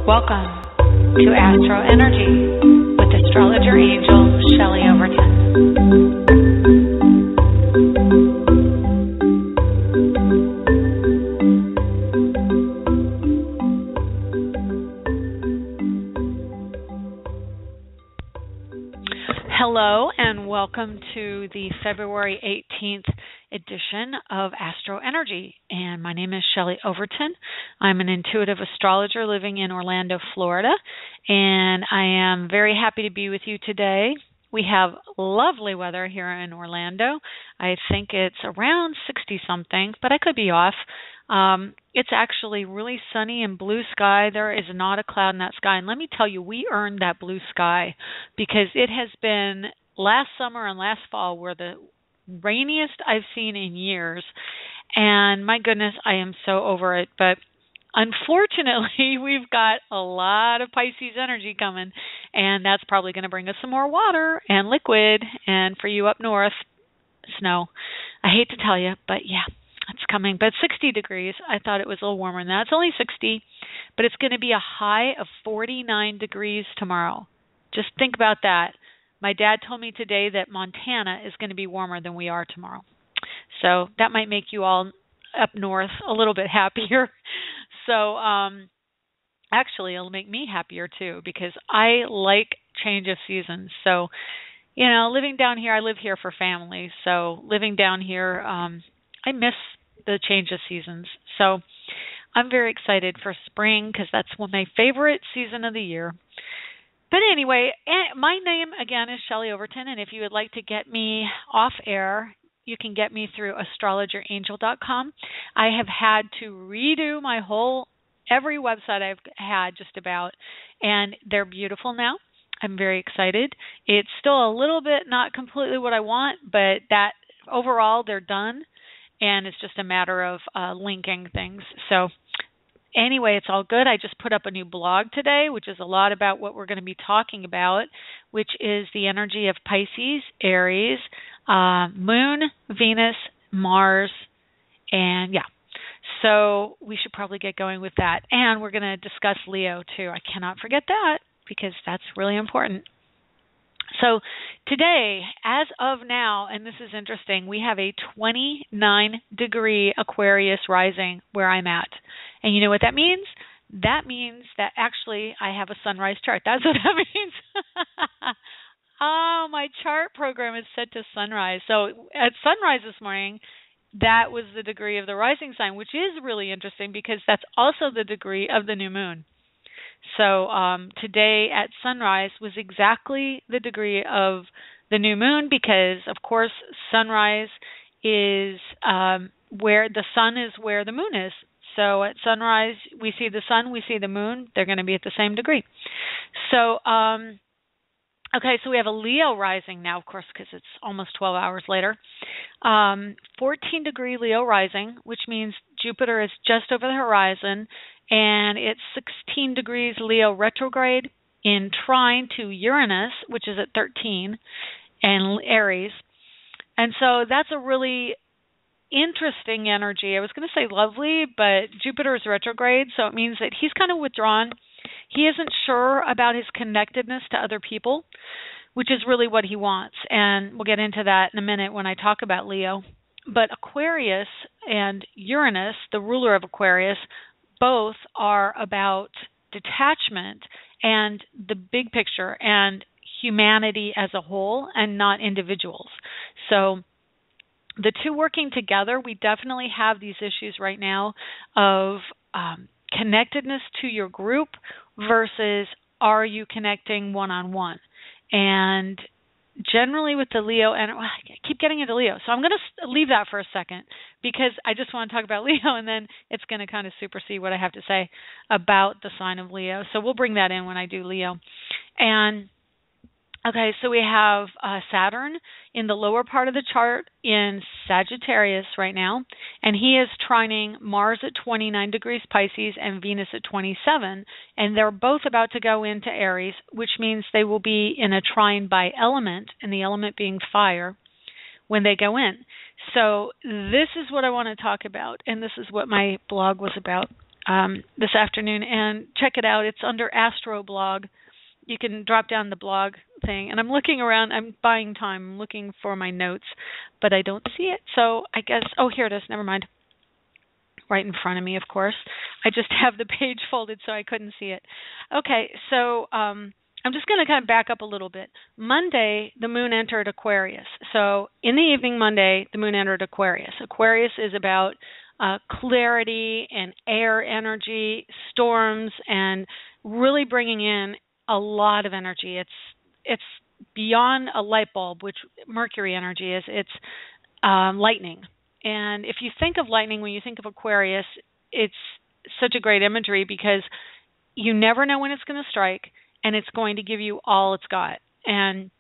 Welcome to AstroEnergy with astrologer angel Shelley Overton. Hello and welcome to the February 18th edition of AstroEnergy. And my name is Shelley Overton. I'm an intuitive astrologer living in Orlando, Florida. And I am very happy to be with you today. We have lovely weather here in Orlando. I think it's around 60-something, but I could be off. It's actually really sunny and blue sky. There is not a cloud in that sky. And let me tell you, we earned that blue sky because it has been last summer and last fall were the rainiest I've seen in years. And my goodness, I am so over it. But unfortunately, we've got a lot of Pisces energy coming, and that's probably going to bring us some more water and liquid. And for you up north, snow. I hate to tell you, but yeah. It's coming, but 60 degrees. I thought it was a little warmer than that. It's only 60, but it's going to be a high of 49 degrees tomorrow. Just think about that. My dad told me today that Montana is going to be warmer than we are tomorrow. So that might make you all up north a little bit happier. So actually, it'll make me happier too because I like change of seasons. So, you know, living down here, I live here for family. So living down here, I miss the change of seasons. So I'm very excited for spring because that's one of my favorite season of the year. But anyway, my name again is Shelley Overton, and if you would like to get me off air, you can get me through astrologerangel.com. I have had to redo my every website I've had just about, and they're beautiful now. I'm very excited. It's still a little bit not completely what I want, but that overall they're done. And it's just a matter of linking things. So anyway, it's all good. I just put up a new blog today, which is a lot about what we're going to be talking about, which is the energy of Pisces, Aries, Moon, Venus, Mars, and yeah. So we should probably get going with that. And we're going to discuss Leo too. I cannot forget that because that's really important. So today, as of now, and this is interesting, we have a 29-degree Aquarius rising where I'm at. And you know what that means? That means that actually I have a sunrise chart. That's what that means. Oh, my chart program is set to sunrise. So at sunrise this morning, that was the degree of the rising sign, which is really interesting because that's also the degree of the new moon. So today at sunrise was exactly the degree of the new moon because, of course, sunrise is where the sun is where the moon is. So at sunrise, we see the sun, we see the moon. They're going to be at the same degree. So, okay, so we have a Leo rising now, of course, because it's almost 12 hours later. 14-degree Leo rising, which means Jupiter is just over the horizon, and it's 16 degrees Leo retrograde in trine to Uranus, which is at 13, and Aries. And so that's a really interesting energy. I was going to say lovely, but Jupiter is retrograde, so it means that he's kind of withdrawn. He isn't sure about his connectedness to other people, which is really what he wants. And we'll get into that in a minute when I talk about Leo. But Aquarius and Uranus, the ruler of Aquarius, both are about detachment and the big picture and humanity as a whole and not individuals. So the two working together, we definitely have these issues right now of connectedness to your group versus are you connecting one-on-one. And generally with the Leo, and I keep getting into Leo, so I'm going to leave that for a second because I just want to talk about Leo, and then it's going to kind of supersede what I have to say about the sign of Leo. So we'll bring that in when I do Leo. And okay, so we have Saturn in the lower part of the chart in Sagittarius right now, and he is trining Mars at 29 degrees Pisces and Venus at 27, and they're both about to go into Aries, which means they will be in a trine by element, and the element being fire, when they go in. So this is what I want to talk about, and this is what my blog was about. this afternoon, and check it out. It's under Astroblog. You can drop down the blog thing, and I'm looking around. I'm buying time. I'm looking for my notes, but I don't see it. So I guess, oh, here it is. Never mind. Right in front of me, of course. I just have the page folded, so I couldn't see it. Okay, so I'm just going to kind of back up a little bit. Monday, the moon entered Aquarius. So in the evening Monday, the moon entered Aquarius. Aquarius is about clarity and air energy, storms, and really bringing in a lot of energy. It's beyond a light bulb, which Mercury energy is. It's lightning. And if you think of lightning, when you think of Aquarius, it's such a great imagery because you never know when it's going to strike, and it's going to give you all it's got. And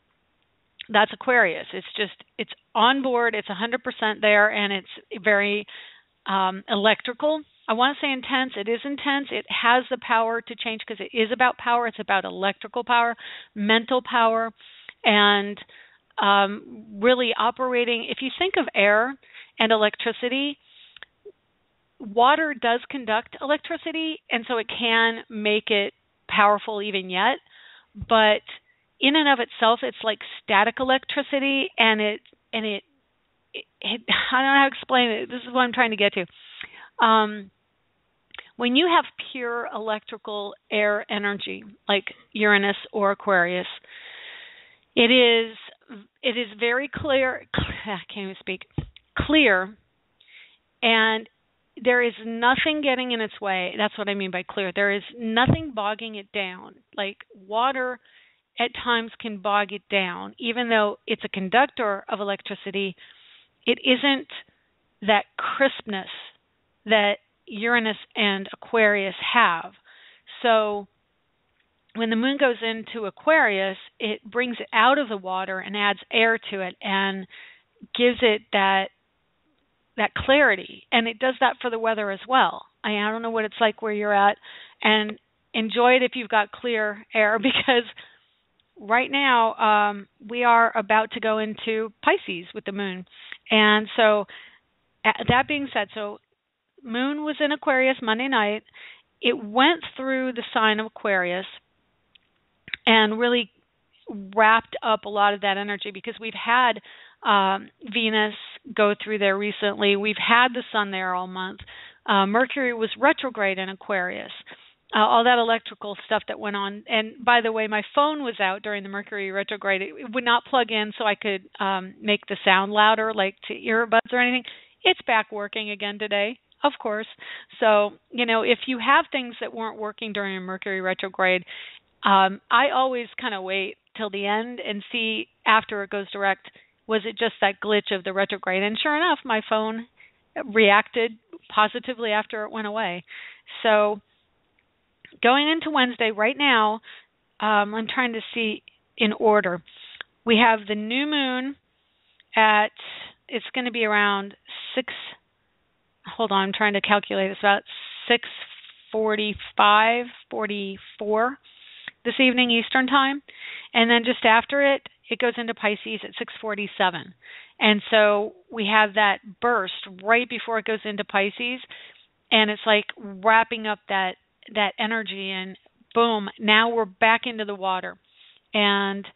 that's Aquarius. It's on board. It's 100% there, and it's very electrical. I want to say intense. It is intense. It has the power to change because it is about power. It's about electrical power, mental power, and really operating. If you think of air and electricity, water does conduct electricity, and so it can make it powerful even yet. But in and of itself, it's like static electricity, and it I don't know how to explain it. This is what I'm trying to get to. When you have pure electrical air energy, like Uranus or Aquarius, it is very clear. I can't even speak. Clear, and there is nothing getting in its way. That's what I mean by clear. There is nothing bogging it down. Like water at times can bog it down, even though it's a conductor of electricity. It isn't that crispness that Uranus and Aquarius have. So when the moon goes into Aquarius, it brings it out of the water and adds air to it and gives it that clarity. And it does that for the weather as well. I don't know what it's like where you're at, and enjoy it if you've got clear air, because right now we are about to go into Pisces with the moon. And so that being said, so moon was in Aquarius Monday night. It went through the sign of Aquarius and really wrapped up a lot of that energy, because we've had Venus go through there recently. We've had the sun there all month. Mercury was retrograde in Aquarius. All that electrical stuff that went on. And by the way, my phone was out during the Mercury retrograde. It would not plug in so I could make the sound louder, like to earbuds or anything. It's back working again today, of course. So, if you have things that weren't working during a Mercury retrograde, I always kind of wait till the end and see after it goes direct, was it just that glitch of the retrograde? And sure enough, my phone reacted positively after it went away. So going into Wednesday right now, I'm trying to see in order. We have the new moon it's going to be around 6, hold on, I'm trying to calculate. It's about 6:45, 44 this evening Eastern time. And then just after it goes into Pisces at 6:47. And so we have that burst right before it goes into Pisces, and it's like wrapping up that energy, and boom, now we're back into the water. And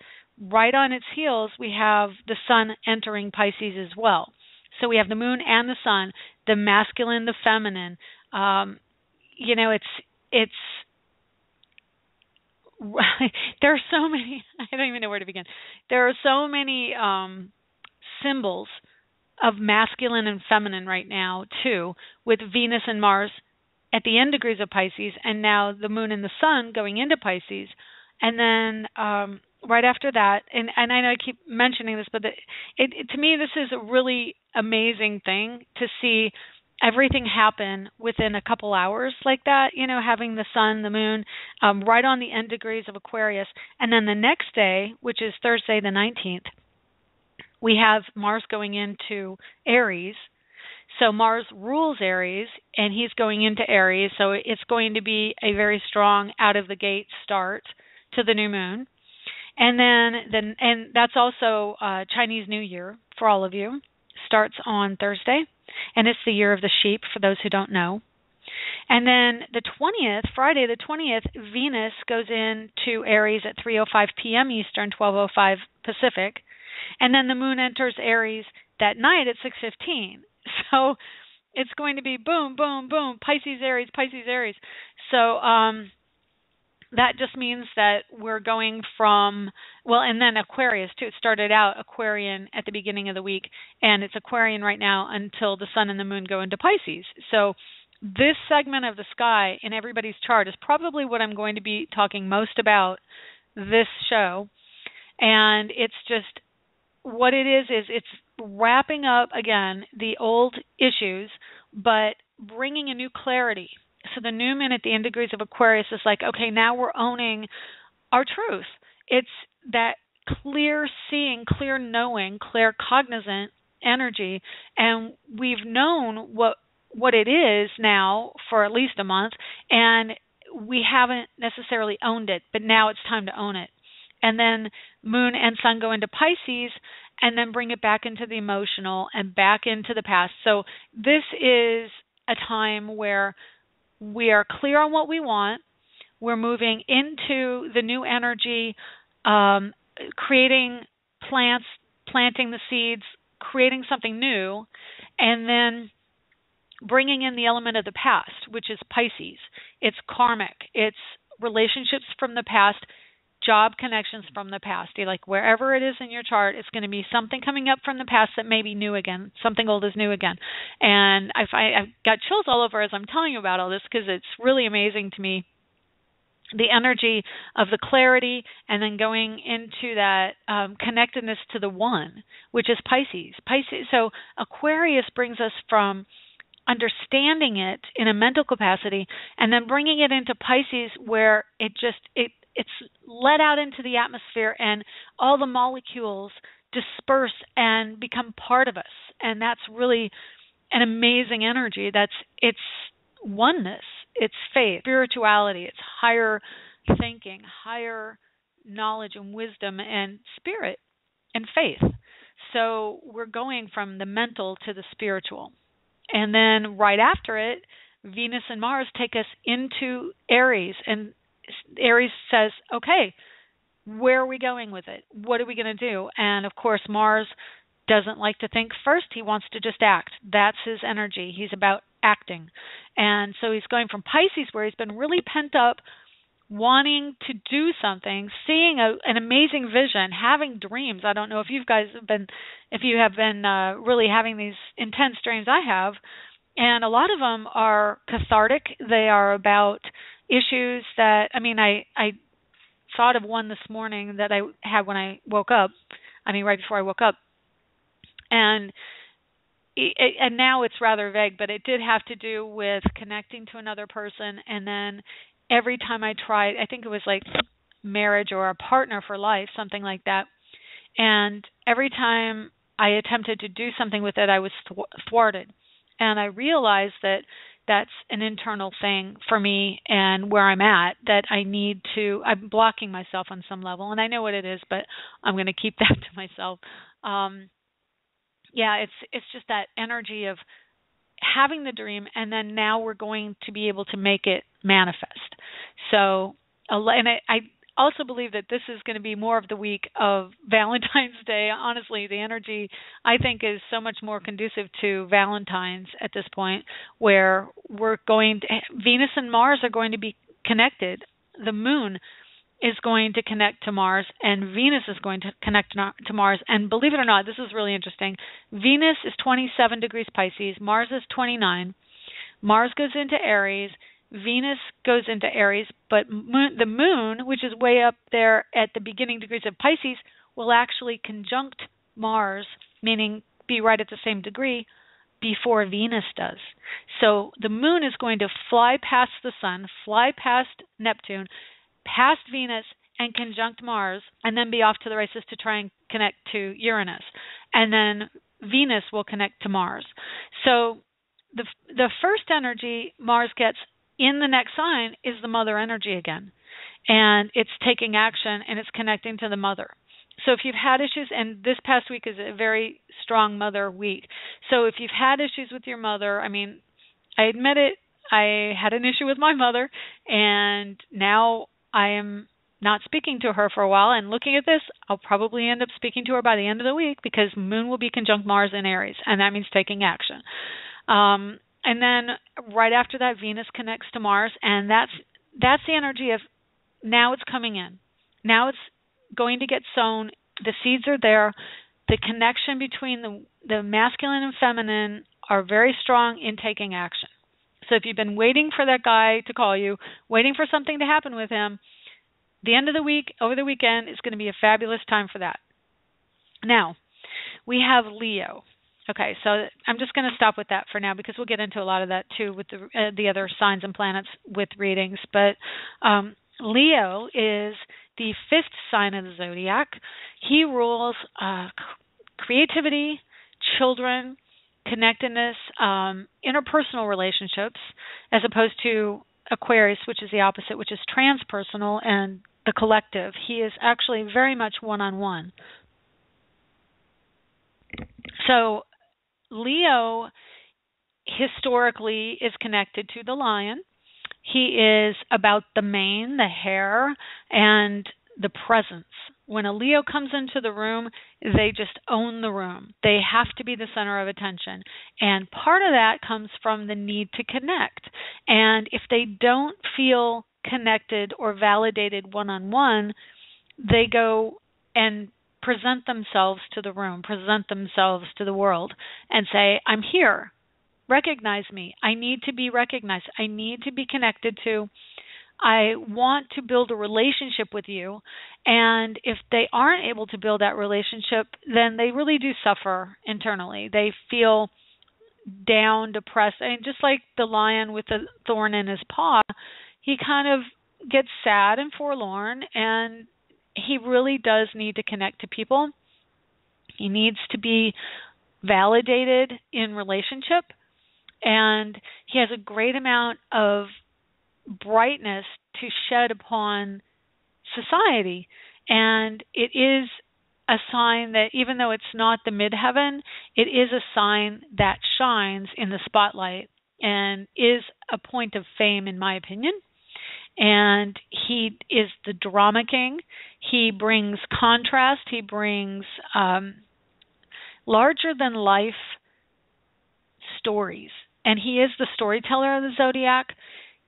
right on its heels, we have the sun entering Pisces as well. So we have the moon and the sun, the masculine, the feminine. It's there are so many, I don't even know where to begin. There are so many symbols of masculine and feminine right now, too, with Venus and Mars at the end degrees of Pisces, and now the moon and the sun going into Pisces. And then right after that, and I know I keep mentioning this, but to me this is a really amazing thing to see everything happen within a couple hours like that, having the sun, the moon, right on the end degrees of Aquarius. And then the next day, which is Thursday the 19th, we have Mars going into Aries. So Mars rules Aries, and he's going into Aries, so it's going to be a very strong out-of-the-gate start to the new moon. And then that's also Chinese New Year for all of you. Starts on Thursday, and it's the year of the sheep for those who don't know. And then the 20th, Friday the 20th, Venus goes into Aries at 3:05 p.m. Eastern, 12:05 Pacific. And then the moon enters Aries that night at 6:15. So it's going to be boom, boom, boom, Pisces, Aries, Pisces, Aries. So that just means that we're going from, well, and then Aquarius too. It started out Aquarian at the beginning of the week, and it's Aquarian right now until the sun and the moon go into Pisces. So this segment of the sky in everybody's chart is probably what I'm going to be talking most about this show. And it's just, what it is it's wrapping up, again, the old issues, but bringing a new clarity. So the new moon at the end degrees of Aquarius is like, okay, now we're owning our truth. It's that clear seeing, clear knowing, clear cognizant energy, and we've known what it is now for at least a month, and we haven't necessarily owned it, but now it's time to own it. And then moon and sun go into Pisces, and then bring it back into the emotional and back into the past. So this is a time where we are clear on what we want. We're moving into the new energy, creating plants, planting the seeds, creating something new, and then bringing in the element of the past, which is Pisces. It's karmic. It's relationships from the past, job connections from the past. You're like, wherever it is in your chart, it's going to be something coming up from the past that may be new again. Something old is new again. And I've got chills all over as I'm telling you about all this, because it's really amazing to me, the energy of the clarity, and then going into that connectedness to the one, which is Pisces. So Aquarius brings us from understanding it in a mental capacity, and then bringing it into Pisces, where it's let out into the atmosphere, and all the molecules disperse and become part of us. And that's really an amazing energy. It's oneness, it's faith, spirituality, it's higher thinking, higher knowledge and wisdom and spirit and faith. So we're going from the mental to the spiritual. And then right after it, Venus and Mars take us into Aries, and Aries says, okay, where are we going with it? What are we going to do? And of course, Mars doesn't like to think first. He wants to just act. That's his energy. He's about acting. And so he's going from Pisces, where he's been really pent up, wanting to do something, seeing an amazing vision, having dreams. I don't know if you have been really having these intense dreams. I have. And a lot of them are cathartic. They are about issues that, I thought of one this morning that I had when I woke up, right before I woke up. And now it's rather vague, but it did have to do with connecting to another person. And then every time I tried, I think it was like marriage or a partner for life, something like that. And every time I attempted to do something with it, I was thwarted. And I realized that that's an internal thing for me, and where I'm at, that I'm blocking myself on some level. And I know what it is, but I'm going to keep that to myself. It's just that energy of having the dream, and then now we're going to be able to make it manifest. So, and I also believe that this is going to be more of the week of Valentine's Day. Honestly, the energy, I think, is so much more conducive to Valentine's at this point, where Venus and Mars are going to be connected. The moon is going to connect to Mars, and Venus is going to connect to Mars. And believe it or not, this is really interesting. Venus is 27 degrees Pisces. Mars is 29. Mars goes into Aries. Venus goes into Aries, but the moon, which is way up there at the beginning degrees of Pisces, will actually conjunct Mars, meaning be right at the same degree, before Venus does. So the moon is going to fly past the sun, fly past Neptune, past Venus, and conjunct Mars, and then be off to the races to try and connect to Uranus. And then Venus will connect to Mars. So the first energy Mars gets in the next sign is the mother energy again. And it's taking action, and it's connecting to the mother. So if you've had issues, and this past week is a very strong mother week. So if you've had issues with your mother, I admit it, I had an issue with my mother, and now I am not speaking to her for a while. And looking at this, I'll probably end up speaking to her by the end of the week because Moon will be conjunct Mars in Aries, and that means taking action. And then right after that, Venus connects to Mars, and that's the energy of now it's coming in. Now it's going to get sown. The seeds are there. The connection between the masculine and feminine are very strong in taking action. So if you've been waiting for that guy to call you, waiting for something to happen with him, the end of the week, over the weekend, is going to be a fabulous time for that. Now, we have Leo. Okay, so I'm just going to stop with that for now because we'll get into a lot of that too with the other signs and planets with readings. But Leo is the fifth sign of the zodiac. He rules creativity, children, connectedness, interpersonal relationships, as opposed to Aquarius, which is the opposite, which is transpersonal and the collective. He is actually very much one-on-one. So Leo historically is connected to the lion. He is about the mane, the hair, and the presence. When a Leo comes into the room, they just own the room. They have to be the center of attention. And part of that comes from the need to connect. And if they don't feel connected or validated one-on-one, they go and present themselves to the room, present themselves to the world, and say, I'm here. Recognize me. I need to be recognized. I need to be connected to. I want to build a relationship with you. And if they aren't able to build that relationship, then they really do suffer internally. They feel down, depressed. And just like the lion with the thorn in his paw, he kind of gets sad and forlorn, and he really does need to connect to people. He needs to be validated in relationship, and he has a great amount of brightness to shed upon society. And it is a sign that even though it's not the midheaven, it is a sign that shines in the spotlight and is a point of fame, in my opinion. And he is the drama king. He brings contrast. He brings larger-than-life stories. And he is the storyteller of the zodiac.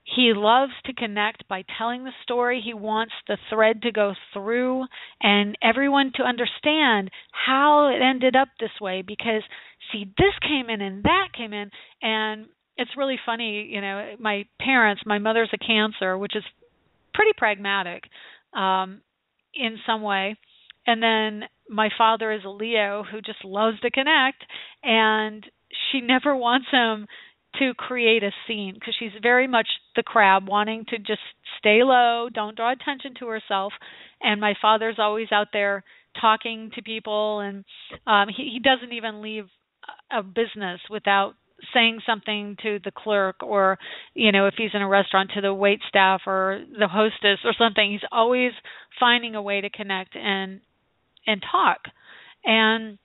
He loves to connect by telling the story. He wants the thread to go through and everyone to understand how it ended up this way because, see, this came in and that came in. And it's really funny, you know, my parents, my mother's a Cancer, which is pretty pragmatic in some way. And then my father is a Leo who just loves to connect, and she never wants him to create a scene because she's very much the crab, wanting to just stay low, don't draw attention to herself. And my father's always out there talking to people, and he doesn't even leave a business without saying something to the clerk, or, you know, if he's in a restaurant, to the wait staff or the hostess or something. He's always finding a way to connect and talk. And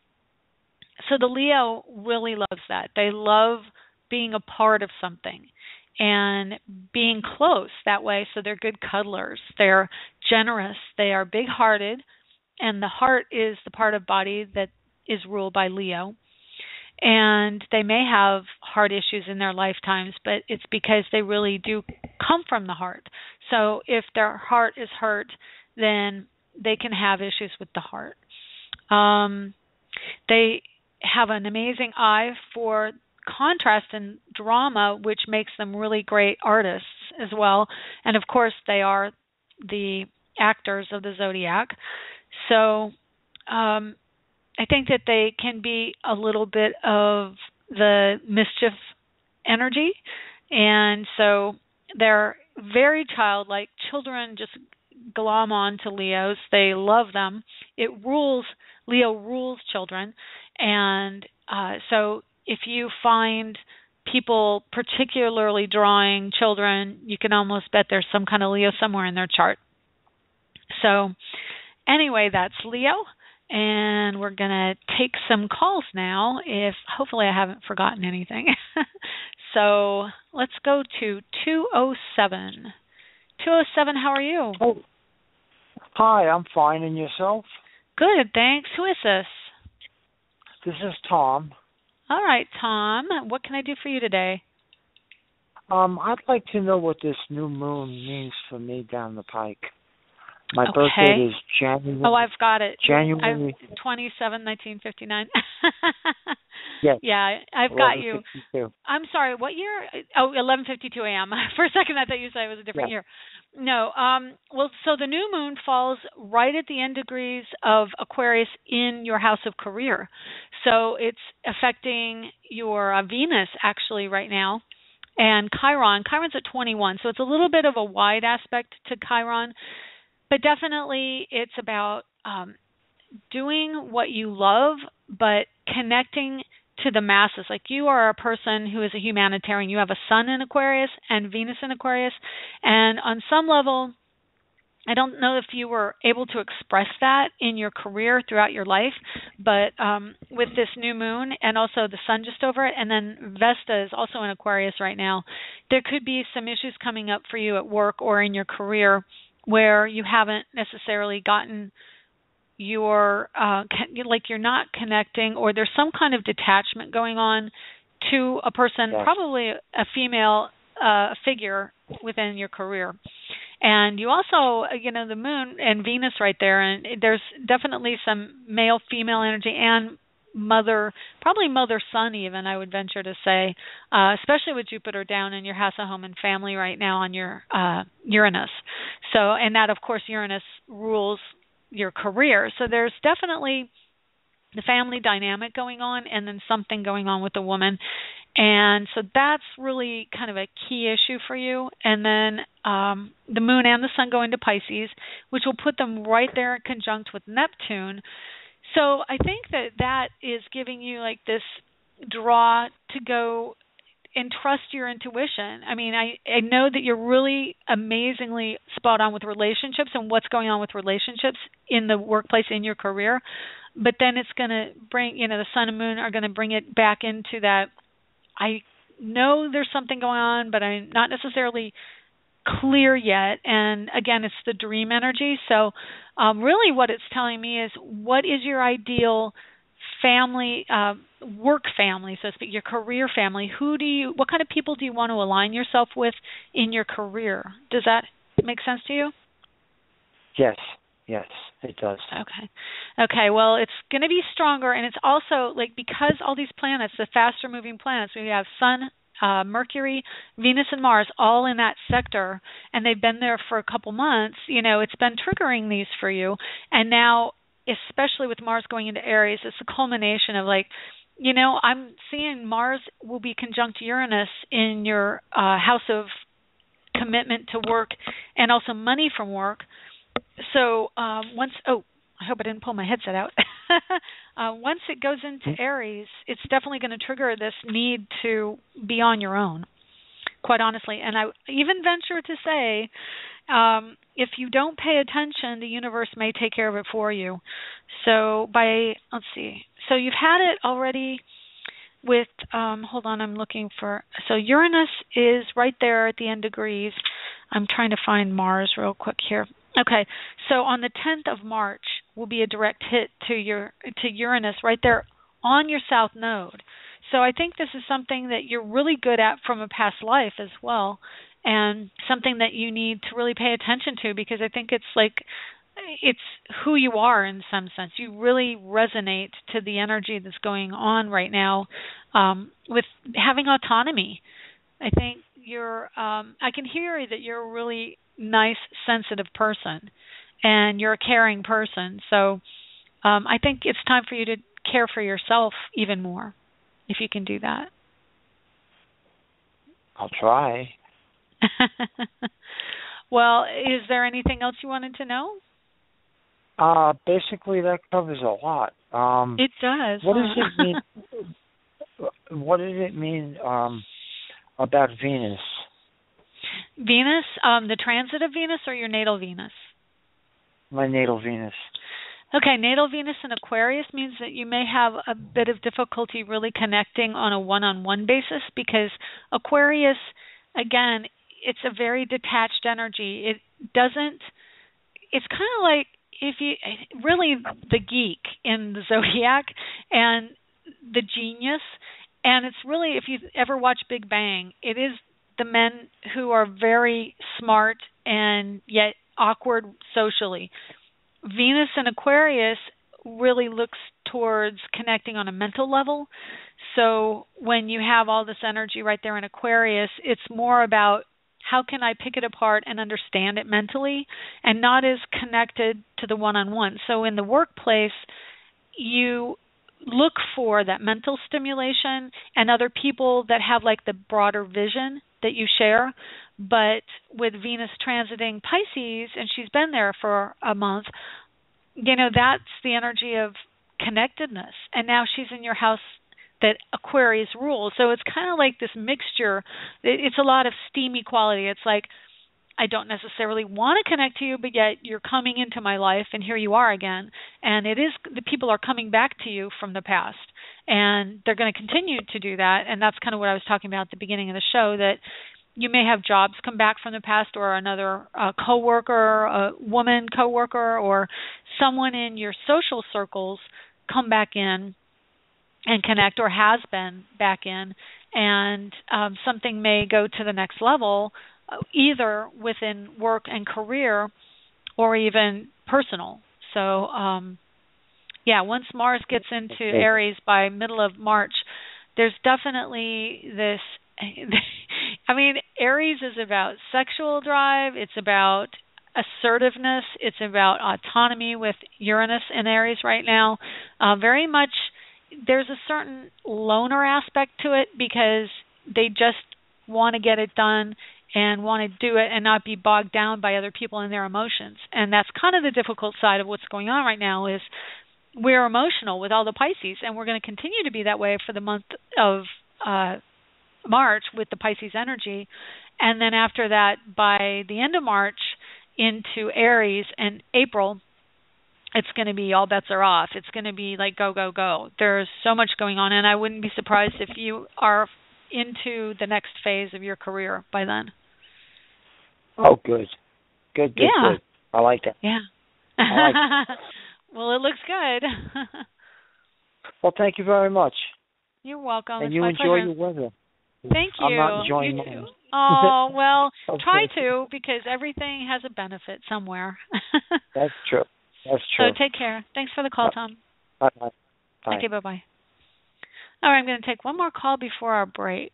so the Leo really loves that. They love being a part of something and being close that way. So they're good cuddlers. They're generous. They are big-hearted, and the heart is the part of body that is ruled by Leo. And they may have heart issues in their lifetimes, but it's because they really do come from the heart. So if their heart is hurt, then they can have issues with the heart. They have an amazing eye for contrast and drama, which makes them really great artists as well. And of course, they are the actors of the zodiac. So I think that they can be a little bit of the mischief energy. And so they're very childlike. Children just glom on to Leos. They love them. Leo rules children. And so if you find people particularly drawing children, you can almost bet there's some kind of Leo somewhere in their chart. So anyway, that's Leo. And we're going to take some calls now, if hopefully I haven't forgotten anything. So let's go to 207. 207, how are you? Oh, hi, I'm fine. And yourself? Good, thanks. Who is this? This is Tom. All right, Tom. What can I do for you today? I'd like to know what this new moon means for me down the pike. My Okay. birthday is January. Oh, I've got it. January 27, 1959. Yes. Yeah, I've got you. 11:52. I'm sorry, what year? Oh, 11:52 a.m. For a second, I thought you said it was a different year. No. Well, so the new moon falls right at the end degrees of Aquarius in your house of career. So it's affecting your Venus actually right now, and Chiron. Chiron's at 21, so it's a little bit of a wide aspect to Chiron. But definitely it's about doing what you love, but connecting to the masses. Like, you are a person who is a humanitarian. You have a sun in Aquarius and Venus in Aquarius. And on some level, I don't know if you were able to express that in your career throughout your life, but with this new moon and also the sun just over it, and then Vesta is also in Aquarius right now, there could be some issues coming up for you at work or in your career where you haven't necessarily gotten your, like you're not connecting, or there's some kind of detachment going on to a person, probably a female figure within your career. And you also, the moon and Venus right there, and there's definitely some male-female energy and probably mother-son even, I would venture to say, especially with Jupiter down in your house of home and family right now on your Uranus. So, and that, of course, Uranus rules your career. So there's definitely the family dynamic going on, and then something going on with the woman. And so that's really kind of a key issue for you. And then the moon and the sun go into Pisces, which will put them right there conjunct with Neptune. So I think that is giving you like this draw to go and trust your intuition. I mean, I know that you're really amazingly spot on with relationships and what's going on with relationships in the workplace, in your career. But then it's going to bring, the sun and moon are going to bring it back into that. I know there's something going on, but I'm not necessarily clear yet. And again, it's the dream energy. So really what it's telling me is, what is your ideal family, work family, so to speak, your career family? What kind of people do you want to align yourself with in your career? Does that make sense to you? Yes, it does. Okay, well, it's going to be stronger, and it's also, like, because all these planets, the faster moving planets, we have Sun, Mercury, Venus, and Mars all in that sector, and they've been there for a couple months, it's been triggering these for you. And now, especially with Mars going into Aries, it's the culmination of, like, I'm seeing Mars will be conjunct Uranus in your house of commitment to work and also money from work. So I hope I didn't pull my headset out. Once it goes into Aries, it's definitely going to trigger this need to be on your own, quite honestly. And I even venture to say, if you don't pay attention, the universe may take care of it for you. So let's see. So you've had it already with, hold on, I'm looking for, so Uranus is right there at the end degrees. I'm trying to find Mars real quick here. Okay, so on the 10th of March will be a direct hit to Uranus right there on your south node. So I think this is something that you're really good at from a past life as well, and something that you need to really pay attention to, because I think it's who you are in some sense. You really resonate to the energy that's going on right now with having autonomy. I think I can hear that you're a really nice, sensitive person, and you're a caring person. So I think it's time for you to care for yourself even more, if you can do that. I'll try. Well, is there anything else you wanted to know? Basically, that covers a lot. It does. What does it mean? What does it mean about Venus? Venus, the transit of Venus, or your natal Venus? My natal Venus. Okay, natal Venus in Aquarius means that you may have a bit of difficulty really connecting on a one-on-one basis because Aquarius, again, it's a very detached energy. It's kind of like if you really the geek in the Zodiac and the genius, and it's really, if you ever watch Big Bang, it is the men who are very smart and yet awkward socially. Venus in Aquarius really looks towards connecting on a mental level. So when you have all this energy right there in Aquarius, it's more about how can I pick it apart and understand it mentally and not as connected to the one-on-one. So in the workplace, you look for that mental stimulation and other people that have like the broader vision that you share. But with Venus transiting Pisces, and she's been there for a month, that's the energy of connectedness. And now she's in your house that Aquarius rules. So it's kind of like this mixture. It's a lot of steamy quality. It's like, I don't necessarily want to connect to you, but yet you're coming into my life, and here you are again. And it is, the people are coming back to you from the past, and they're going to continue to do that. And that's kind of what I was talking about at the beginning of the show, that you may have jobs come back from the past, or another coworker, a woman coworker, or someone in your social circles come back in and connect, or has been back in, and something may go to the next level, either within work and career or even personal. So, once Mars gets into Aries by middle of March, there's definitely this, Aries is about sexual drive, it's about assertiveness, it's about autonomy with Uranus in Aries right now. Very much, there's a certain loner aspect to it because they just want to get it done and want to do it and not be bogged down by other people and their emotions. And that's kind of the difficult side of what's going on right now, is we're emotional with all the Pisces, and we're going to continue to be that way for the month of March with the Pisces energy. And then after that, by the end of March into Aries and April, it's going to be all bets are off. It's going to be like go, go, go. There's so much going on, and I wouldn't be surprised if you are into the next phase of your career by then. Oh, good. Good. I like that. Yeah. I like that. Well, it looks good. Well, thank you very much. You're welcome. And it's you my enjoy pleasure. your weather. Thank you. I'm not enjoying mine. Oh, well, Okay. try to, because everything has a benefit somewhere. That's true. So take care. Thanks for the call, Tom. Bye-bye. Bye. Okay, bye-bye. All right, I'm going to take one more call before our break.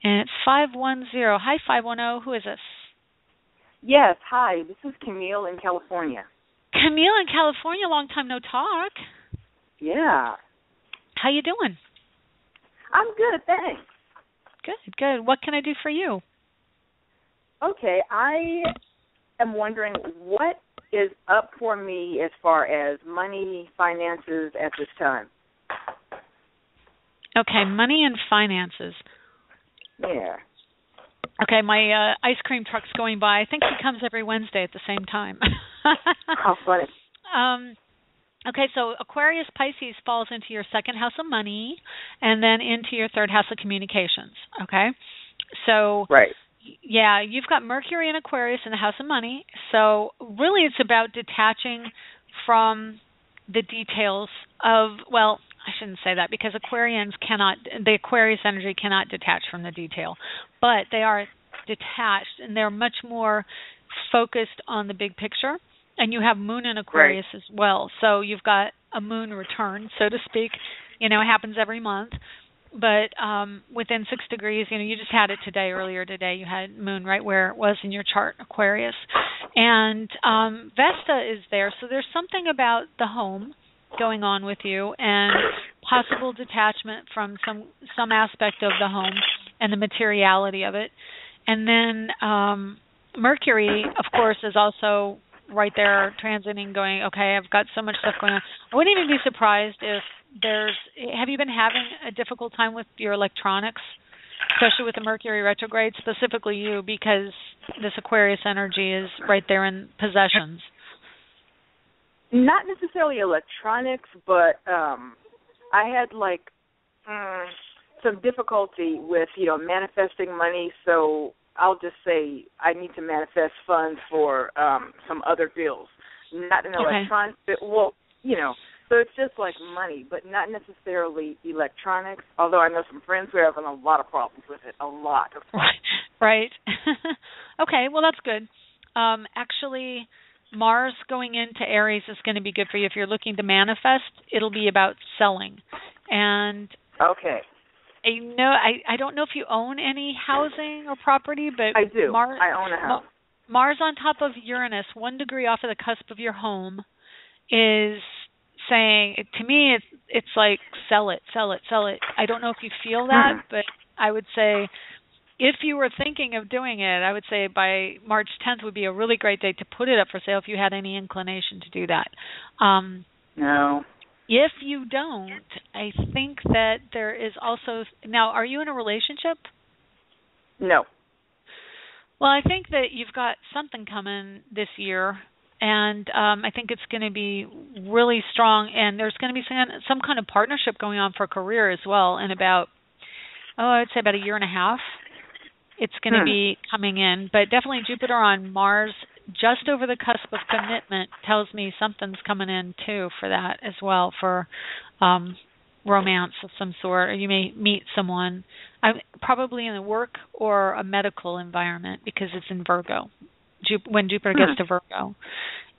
And it's 510. Hi, 510. Who is this? Yes, hi. This is Camille in California. Camille in California. Long time no talk. Yeah. How you doing? I'm good, thanks. Good. What can I do for you? Okay, I am wondering what is up for me as far as money, finances at this time. Okay, money and finances. Yeah. Okay, my ice cream truck's going by. I think he comes every Wednesday at the same time. How funny. Okay, so Aquarius Pisces falls into your second house of money and then into your third house of communications, okay? So, right. Yeah, you've got Mercury in Aquarius in the house of money. So really it's about detaching from the details of, well, I shouldn't say that because the Aquarius energy cannot detach from the detail, but they are detached and they're much more focused on the big picture. And you have Moon in Aquarius as well. So you've got a Moon return, so to speak. It happens every month. But within 6 degrees, you just had it earlier today, you had Moon right where it was in your chart, Aquarius. And Vesta is there. So there's something about the home going on with you and possible detachment from some aspect of the home and the materiality of it. And then Mercury, of course, is also right there transiting, going, okay, I've got so much stuff going on. I wouldn't even be surprised if have you been having a difficult time with your electronics, especially with the Mercury retrograde, specifically you, because this Aquarius energy is right there in possessions? Not necessarily electronics, but I had some difficulty with, manifesting money, so I'll just say I need to manifest funds for some other bills. Not an electronic, so it's just like money, but not necessarily electronics, although I know some friends who are having a lot of problems with it, a lot of problems. Right. Okay, well, that's good. Actually, Mars going into Aries is going to be good for you. If you're looking to manifest, it'll be about selling. And okay. I don't know if you own any housing or property, but I do. I own a house. Mars on top of Uranus, 1 degree off of the cusp of your home, is saying, to me, it's like sell it, sell it, sell it. I don't know if you feel that, but I would say if you were thinking of doing it, I would say by March 10th would be a really great date to put it up for sale if you had any inclination to do that. No. If you don't, I think that there is also... Now, are you in a relationship? No. Well, I think that you've got something coming this year, and I think it's going to be really strong, and there's going to be some kind of partnership going on for a career as well in about, I would say about a year and a half. It's going to be coming in, but definitely Jupiter on Mars just over the cusp of commitment tells me something's coming in too for that as well, for romance of some sort, or you may meet someone probably in a work or a medical environment because it's in Virgo, when Jupiter gets to Virgo.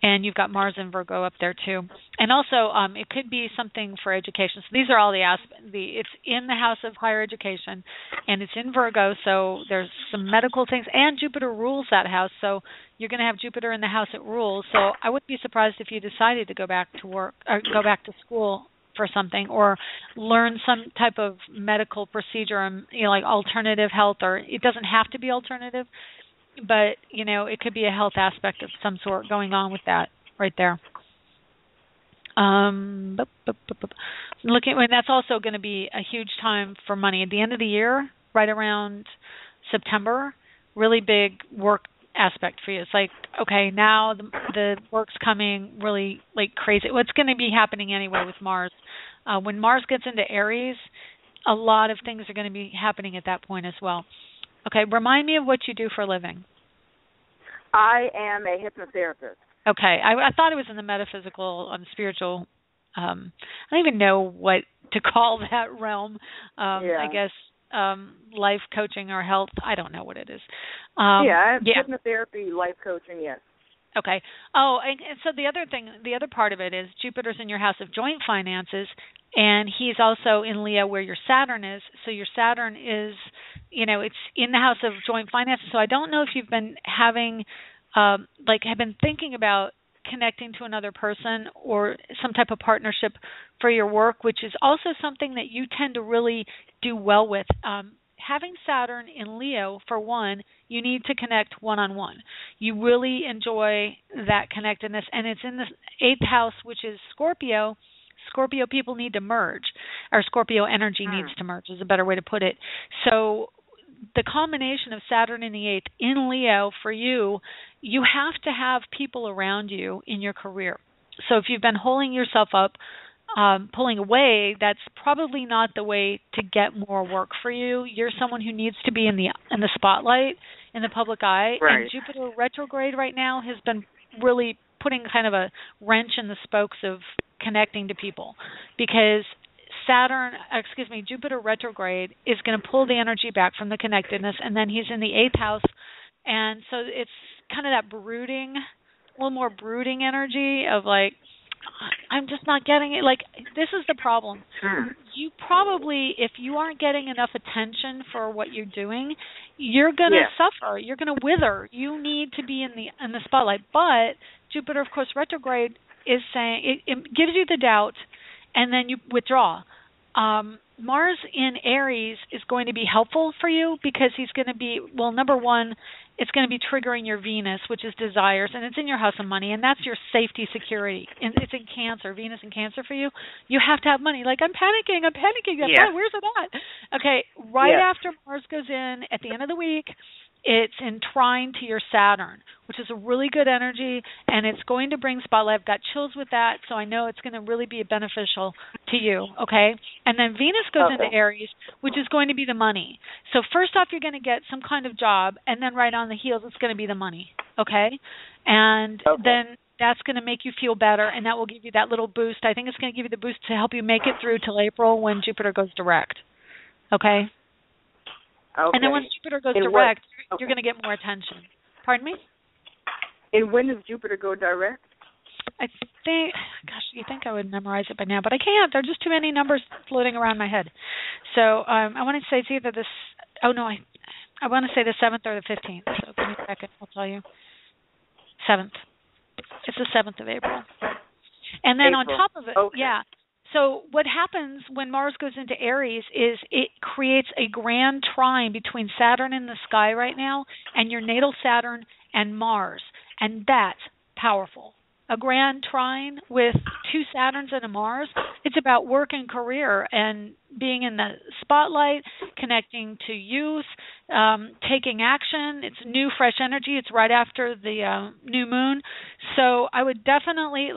And you've got Mars in Virgo up there too. And also, it could be something for education. So these are all the aspects. It's in the house of higher education, and it's in Virgo, so there's some medical things. And Jupiter rules that house, so you're going to have Jupiter in the house it rules. So I wouldn't be surprised if you decided to go back to work or go back to school for something, or learn some type of medical procedure, like alternative health, or it doesn't have to be alternative. But, it could be a health aspect of some sort going on with that right there. Looking, and that's also going to be a huge time for money. At the end of the year, right around September, really big work aspect for you. It's like, okay, now the work's coming really like crazy. What's going to be happening anyway with Mars? When Mars gets into Aries, a lot of things are going to be happening at that point as well. Okay, remind me of what you do for a living. I am a hypnotherapist. Okay, I thought it was in the metaphysical, spiritual. I don't even know what to call that realm. I guess life coaching or health. I don't know what it is. Hypnotherapy, life coaching, yes. Okay. Oh, and so the other part of it is Jupiter's in your house of joint finances, and he's also in Leo where your Saturn is. So your Saturn is, it's in the house of joint finances. So I don't know if you've been having, have been thinking about connecting to another person or some type of partnership for your work, which is also something that you tend to really do well with. Having Saturn in Leo, for one, you need to connect one-on-one. You really enjoy that connectedness, and it's in the 8th house, which is Scorpio. Scorpio people need to merge, or Scorpio energy needs to merge is a better way to put it. So the combination of Saturn in the 8th in Leo for you, you have to have people around you in your career. So if you've been holding yourself up, pulling away, that's probably not the way to get more work for you. You're someone who needs to be in the spotlight, in the public eye. Right. And Jupiter retrograde right now has been really putting kind of a wrench in the spokes of connecting to people, because Jupiter retrograde is going to pull the energy back from the connectedness, and then he's in the 8th house, and so it's kind of that brooding, a little more brooding energy of like, I'm just not getting it. Like, this is the problem. You probably, if you aren't getting enough attention for what you're doing, you're going to suffer. You're going to wither. You need to be in the spotlight. But Jupiter, of course, retrograde is saying, it gives you the doubt, and then you withdraw. Mars in Aries is going to be helpful for you because he's going to be, well, number one, it's going to be triggering your Venus, which is desires, and it's in your house of money, and that's your safety, security. And it's in Cancer, Venus in Cancer for you. You have to have money. Like, I'm panicking. Oh, where's it at? Okay, after Mars goes in at the end of the week, it's in trine to your Saturn, which is a really good energy, and it's going to bring spotlight. I've got chills with that, so I know it's going to really be beneficial to you, okay? And then Venus goes into Aries, which is going to be the money. So first off, you're going to get some kind of job, and then right on the heels, it's going to be the money, okay? And then that's going to make you feel better, and that will give you that little boost. I think it's going to give you the boost to help you make it through till April when Jupiter goes direct, okay? And then when Jupiter goes direct, you're going to get more attention. Pardon me? And when does Jupiter go direct? I think, gosh, you think I would memorize it by now, but I can't. There are just too many numbers floating around my head. So I want to say it's either I want to say the 7th or the 15th. So give me a second, I'll tell you. 7th. It's the 7th of April. And then on top of it, so what happens when Mars goes into Aries is it creates a grand trine between Saturn in the sky right now and your natal Saturn and Mars. And that's powerful. A grand trine with 2 Saturns and a Mars, it's about work and career and being in the spotlight, connecting to youth, taking action. It's new, fresh energy. It's right after the new moon. So I would definitely,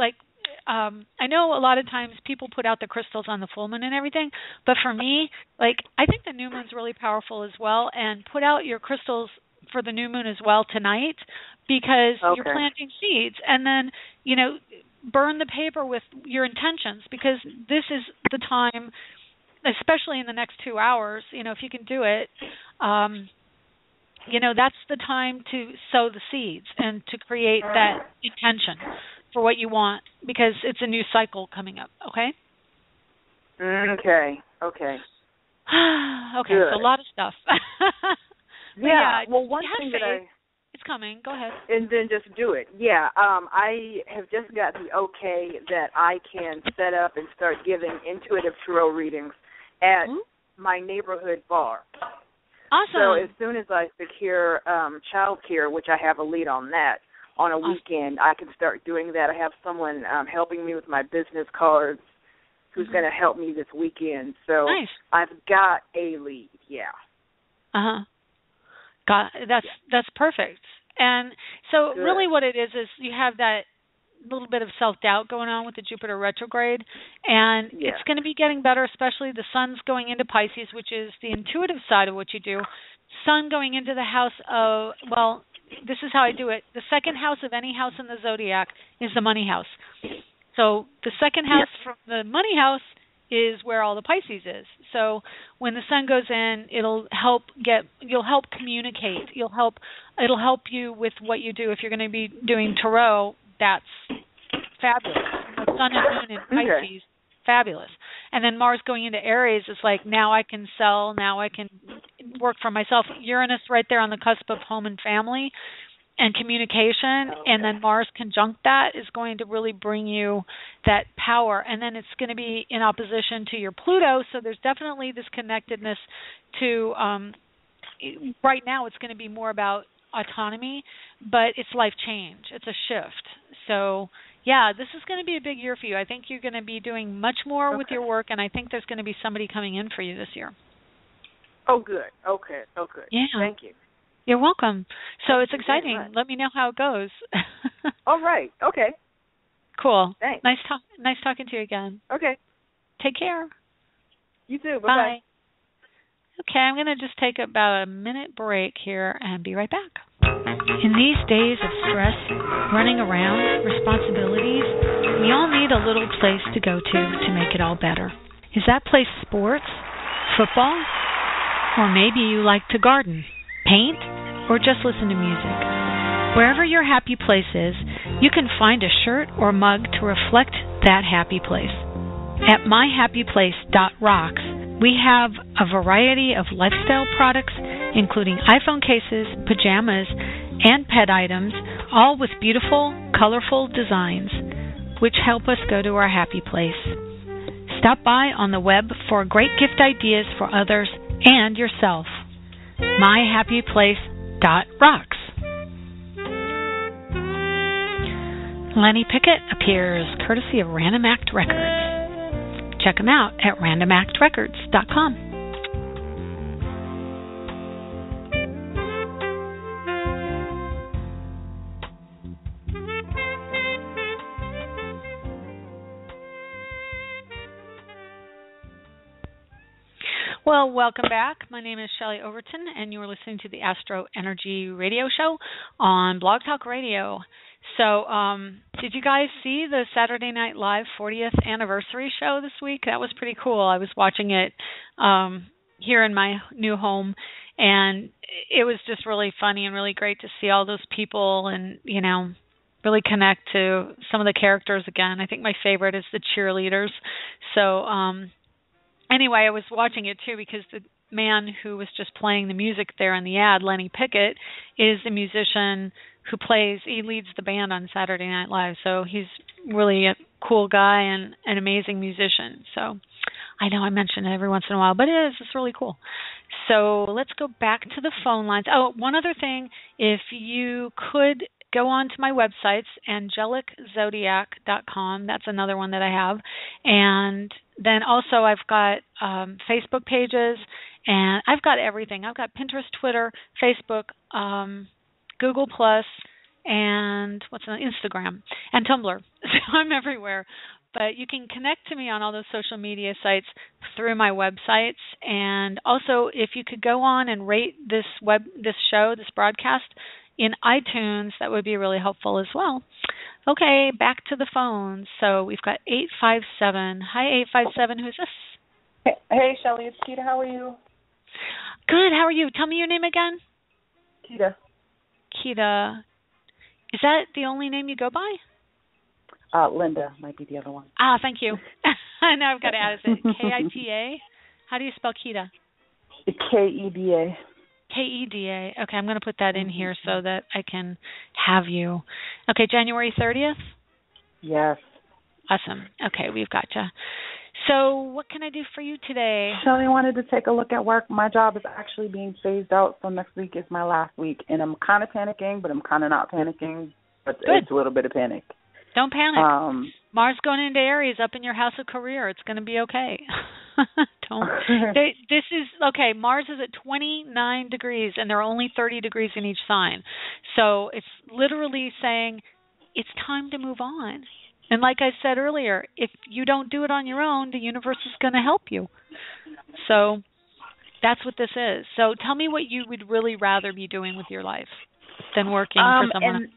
I know a lot of times people put out the crystals on the full moon and everything, but for me, I think the new moon's really powerful as well, and put out your crystals for the new moon as well tonight, because you're planting seeds, and then, burn the paper with your intentions, because this is the time, especially in the next 2 hours, if you can do it, that's the time to sow the seeds and to create that intention for what you want, because it's a new cycle coming up, okay? Okay. Okay, so a lot of stuff. Well, one thing it's coming. Go ahead. And then just do it. Yeah, I have just got the okay that I can set up and start giving intuitive tarot readings at my neighborhood bar. Awesome. So as soon as I secure child care, which I have a lead on that, on a weekend, I can start doing that. I have someone helping me with my business cards who's going to help me this weekend. So I've got a lead, That's perfect. And so really what it is you have that little bit of self-doubt going on with the Jupiter retrograde, and it's going to be getting better, especially the sun's going into Pisces, which is the intuitive side of what you do. Sun going into the house of, this is how I do it. The second house of any house in the Zodiac is the money house. So the second house from the money house is where all the Pisces is. So when the sun goes in, you'll help communicate. It'll help you with what you do. If you're going to be doing tarot, that's fabulous. The sun and moon in Pisces, fabulous. And then Mars going into Aries is now I can sell, now I can work for myself. Uranus right there on the cusp of home and family and communication, and then Mars conjunct that is going to really bring you that power. And then it's going to be in opposition to your Pluto, so there's definitely this connectedness to, right now it's going to be more about autonomy, but it's life change. It's a shift. So, this is going to be a big year for you. I think you're going to be doing much more with your work, and I think there's going to be somebody coming in for you this year. Oh, good. Okay. Oh, good. Yeah. Thank you. You're welcome. So it's exciting. Let me know how it goes. All right. Okay. Cool. Thanks. Nice talking to you again. Okay. Take care. You too. Bye-bye. Okay, I'm going to just take about a minute break here and be right back. In these days of stress, running around, responsibilities, we all need a little place to go to make it all better. Is that place sports, football, or maybe you like to garden, paint, or just listen to music? Wherever your happy place is, you can find a shirt or mug to reflect that happy place. At myhappyplace.rocks, we have a variety of lifestyle products, including iPhone cases, pajamas, and pet items, all with beautiful, colorful designs, which help us go to our happy place. Stop by on the web for great gift ideas for others and yourself. myhappyplace.rocks. Lenny Pickett appears courtesy of Random Act Records. Check them out at randomactrecords.com. Well, welcome back. My name is Shelley Overton, and you are listening to the AstroEnergy radio show on Blog Talk Radio. So, did you guys see the Saturday Night Live 40th anniversary show this week? That was pretty cool. I was watching it here in my new home, and it was just really funny and really great to see all those people and, you know, really connect to some of the characters again. I think my favorite is the cheerleaders. So, anyway, I was watching it too because the man who was just playing the music there in the ad, Lenny Pickett, is the musician who he leads the band on Saturday Night Live. So he's really a cool guy and an amazing musician. So I know I mention it every once in a while, but it's really cool. So let's go back to the phone lines. Oh, one other thing, if you could go on to my websites, angeliczodiac.com. That's another one that I have. And then also I've got Facebook pages, and I've got everything. I've got Pinterest, Twitter, Facebook, Google+, and Instagram, and Tumblr. So I'm everywhere. But you can connect to me on all those social media sites through my websites. And also, if you could go on and rate this show, this broadcast, in iTunes, that would be really helpful as well. Okay, back to the phones. So we've got 857. Hi, 857. Who's this? Hey, Shelley. It's Keita. How are you? Good. How are you? Tell me your name again. Keita. Keita. Is that the only name you go by? Linda might be the other one. Ah, thank you. Now I've got to add, is it K-I-T-A? How do you spell Keita? K-E-D-A. K-E-D-A. Okay, I'm going to put that in here so that I can have you. Okay, January 30th? Yes. Awesome. Okay, we've got you. So what can I do for you today? Shelley, wanted to take a look at work. My job is actually being phased out, so next week is my last week. And I'm kind of panicking, but I'm kind of not panicking. But Good. It's a little bit of panic. Don't panic. Mars going into Aries up in your house of career. It's going to be okay. This is okay. Mars is at 29 degrees, and there are only 30 degrees in each sign. So it's literally saying it's time to move on. And like I said earlier, if you don't do it on your own, the universe is going to help you. So that's what this is. So tell me what you would really rather be doing with your life than working for someone.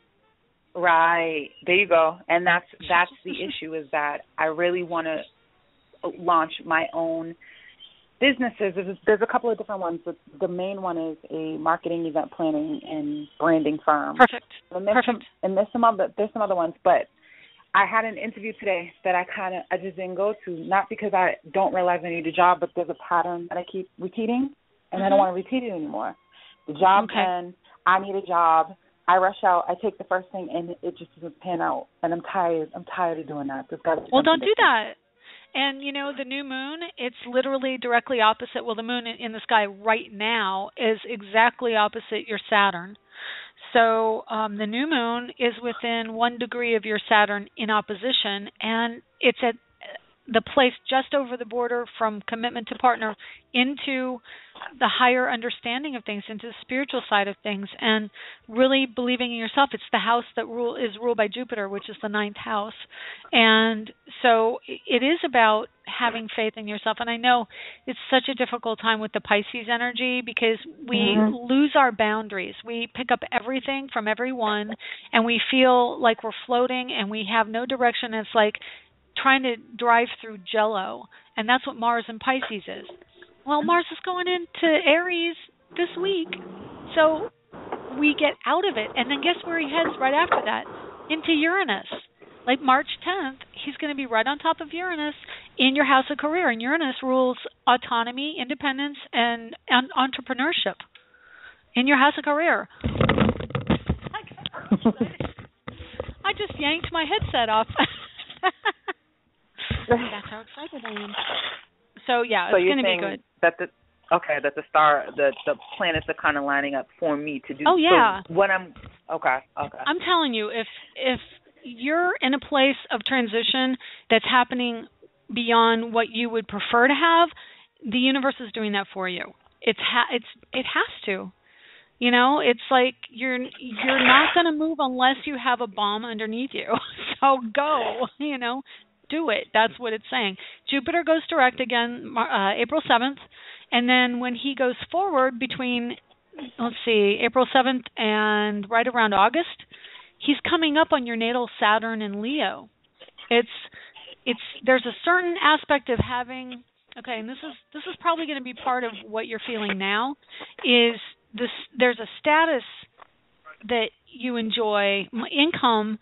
Right. There you go. And that's the issue, is that I really want to launch my own businesses. There's a couple of different ones, but the main one is a marketing, event planning, and branding firm. Perfect. Perfect. And there's some other ones, but I had an interview today that I just didn't go to, not because I don't realize I need a job, but there's a pattern that I keep repeating, and I don't want to repeat it anymore. The job done, I need a job, I rush out, I take the first thing, and it just doesn't pan out, and I'm tired of doing that. Well, don't do that. And, you know, the new moon, it's literally directly opposite. Well, the moon in the sky right now is exactly opposite your Saturn. So the new moon is within 1 degree of your Saturn in opposition, and it's at the place just over the border from commitment to partner into the higher understanding of things, into the spiritual side of things, and really believing in yourself. It's the house that is ruled by Jupiter, which is the 9th house. And so it is about having faith in yourself. And I know it's such a difficult time with the Pisces energy because we lose our boundaries. We pick up everything from everyone, and we feel like we're floating and we have no direction. It's like trying to drive through Jello, and that's what Mars in Pisces is. Well, Mars is going into Aries this week, so we get out of it, and then guess where he heads right after that? Into Uranus. Like March 10th, he's going to be right on top of Uranus in your house of career, and Uranus rules autonomy, independence, and entrepreneurship in your house of career. I just yanked my headset off. That's how excited I am. So yeah, it's going to be good. That the planets are kind of lining up for me to do. Oh yeah. So what I'm okay. I'm telling you, if you're in a place of transition that's happening beyond what you would prefer to have, the universe is doing that for you. It has to. You know, it's like you're not going to move unless you have a bomb underneath you. So go, you know, do it. That's what it's saying. Jupiter goes direct again April 7th, And then when he goes forward between, let's see, April 7th and right around August, he's coming up on your natal Saturn in Leo. There's a certain aspect of having, okay, and this is probably going to be part of what you're feeling now, is this, there's a status that you enjoy. Income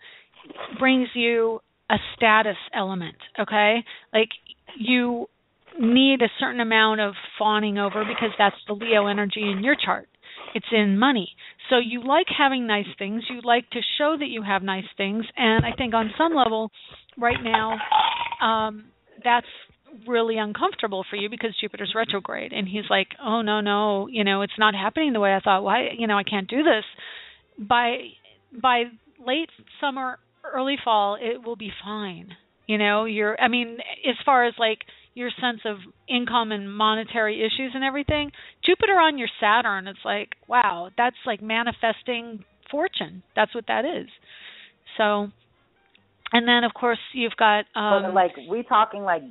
brings you a status element, okay? Like you need a certain amount of fawning over because that's the Leo energy in your chart. It's in money. So you like having nice things. You like to show that you have nice things. And I think on some level right now that's really uncomfortable for you because Jupiter's retrograde. And he's like, oh, no, it's not happening the way I thought. Why, I can't do this. By late summer, early fall, it will be fine. As far as like your sense of income and monetary issues and everything, Jupiter on your Saturn, it's like, wow, that's like manifesting fortune. That's what that is. So, and then of course you've got like we talking like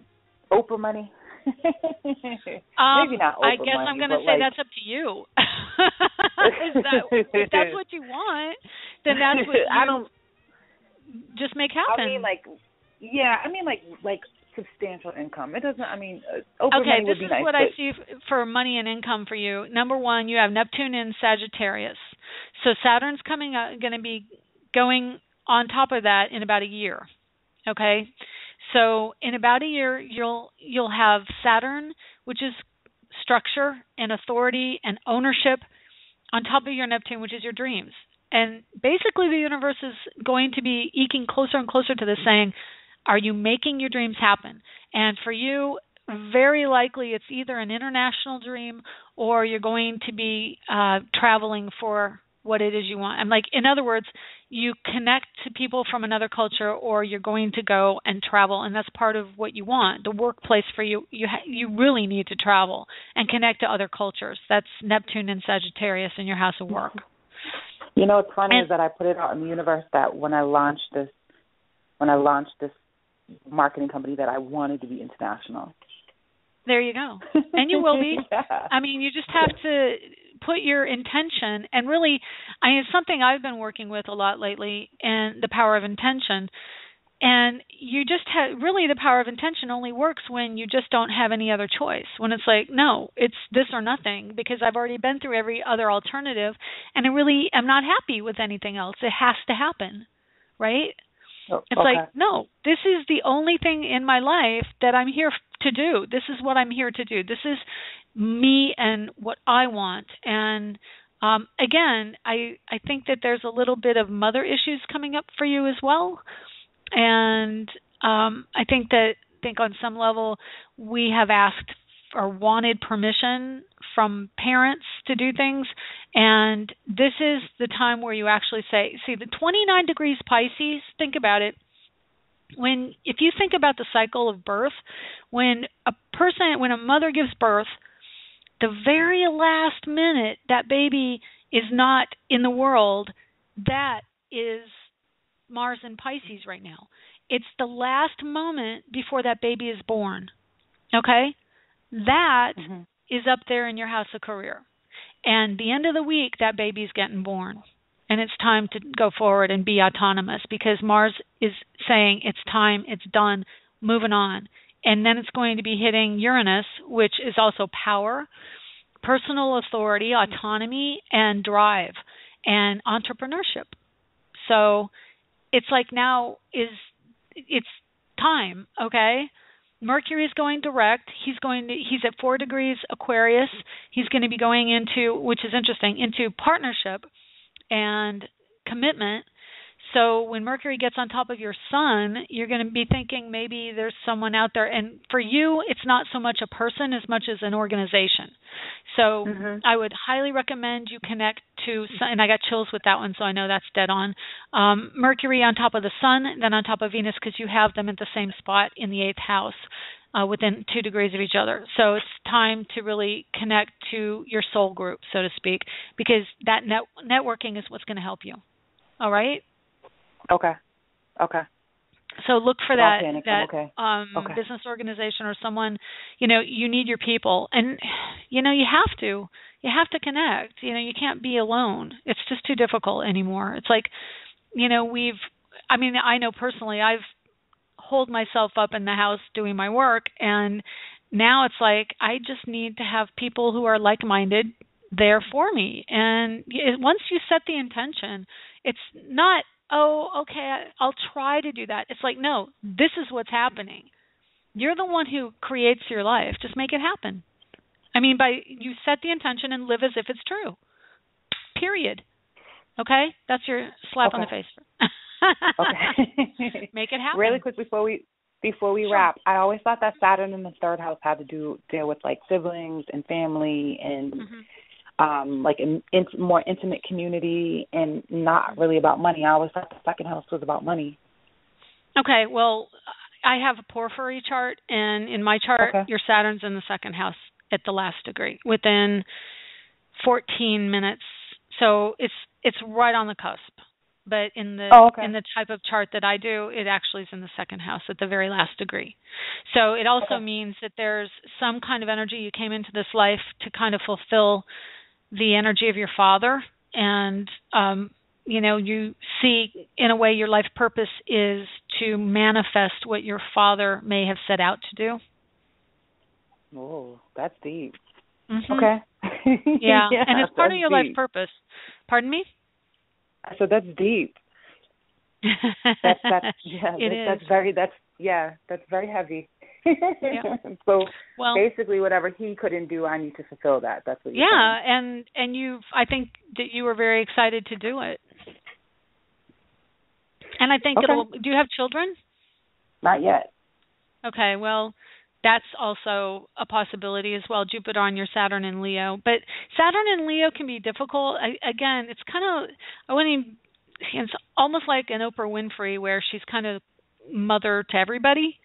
Oprah money. Maybe not Oprah I guess money, I'm going to say that's up to you. If that's what you want, then that's what you just make happen. I mean, like substantial income. It doesn't. Oprah money would be nice. Okay, this is what I see for money and income for you. Number one, you have Neptune in Sagittarius, so Saturn's going to be going on top of that in about a year. Okay. So in about a year, you'll have Saturn, which is structure and authority and ownership, on top of your Neptune, which is your dreams. And basically the universe is going to be eking closer and closer to this, saying, are you making your dreams happen? And for you, very likely it's either an international dream or you're going to be traveling for what it is you want. And like, in other words, you connect to people from another culture, or you're going to go and travel, and that's part of what you want. The workplace for you, you really need to travel and connect to other cultures. That's Neptune and Sagittarius in your house of work. What's funny is that I put it out in the universe that when I launched this marketing company, that I wanted to be international. There you go. And you will be. Yeah. You just have to put your intention, and really, it's something I've been working with a lot lately, and the power of intention. And you just have, really, the power of intention only works when you just don't have any other choice. When it's like, no, it's this or nothing, because I've already been through every other alternative, and I really am not happy with anything else. It has to happen, right? It's like, no, this is the only thing in my life that I'm here to do. This is what I'm here to do. This is me and what I want. And again, I think that there's a little bit of mother issues coming up for you as well. And I think on some level we have asked or wanted permission from parents to do things, and this is the time where you actually say, see, the 29 degrees Pisces, think about it. If you think about the cycle of birth, when a mother gives birth, the very last minute that baby is not in the world, that is Mars in Pisces right now. It's the last moment before that baby is born. Okay? That is up there in your house of career. And the end of the week, that baby's getting born. And it's time to go forward and be autonomous, because Mars is saying it's time, it's done, moving on. And then it's going to be hitting Uranus, which is also power, personal authority, autonomy, and drive, and entrepreneurship. So it's like now it's time, okay? Mercury is going direct. He's at 4 degrees Aquarius. He's going to be going into, which is interesting, into partnership and commitment. So when Mercury gets on top of your sun, you're going to be thinking maybe there's someone out there. And for you, it's not so much a person as much as an organization. So I would highly recommend you connect to, and I got chills with that one, so I know that's dead on, Mercury on top of the sun, then on top of Venus, because you have them at the same spot in the 8th house, within 2 degrees of each other. So it's time to really connect to your soul group, so to speak, because that networking is what's going to help you. All right? Okay. So look for that okay. business organization or someone, you need your people. And, you have to connect. You can't be alone. It's just too difficult anymore. It's like, I know personally I've holed myself up in the house doing my work, and now it's like I just need to have people who are like-minded there for me. And once you set the intention, it's not, oh, okay, I'll try to do that. It's like, no, this is what's happening. You're the one who creates your life. Just make it happen. You set the intention and live as if it's true. Period. Okay? That's your slap on the face. Okay. Make it happen. Really quick before we wrap, I always thought that Saturn in the third house had to deal with like siblings and family and more intimate community and not really about money. I always thought the second house was about money. Okay, well, I have a porphyry chart, and in my chart, your Saturn's in the second house at the last degree within 14 minutes. So it's right on the cusp. But in the type of chart that I do, it actually is in the second house at the very last degree. So it also means that there's some kind of energy you came into this life to kind of fulfill the energy of your father, and you see in a way your life purpose is to manifest what your father may have set out to do. Oh, that's deep. Mm-hmm. Okay. Yeah, and it's part of your life purpose. Pardon me? So that's deep. That's very heavy. Yeah. So basically, whatever he couldn't do, I need to fulfill that. That's what you're saying. and I think that you were very excited to do it. And I think do you have children? Not yet. Okay, well, that's also a possibility as well. Jupiter on your Saturn in Leo. But Saturn in Leo can be difficult. Again, it's kind of, it's almost like an Oprah Winfrey where she's kind of mother to everybody,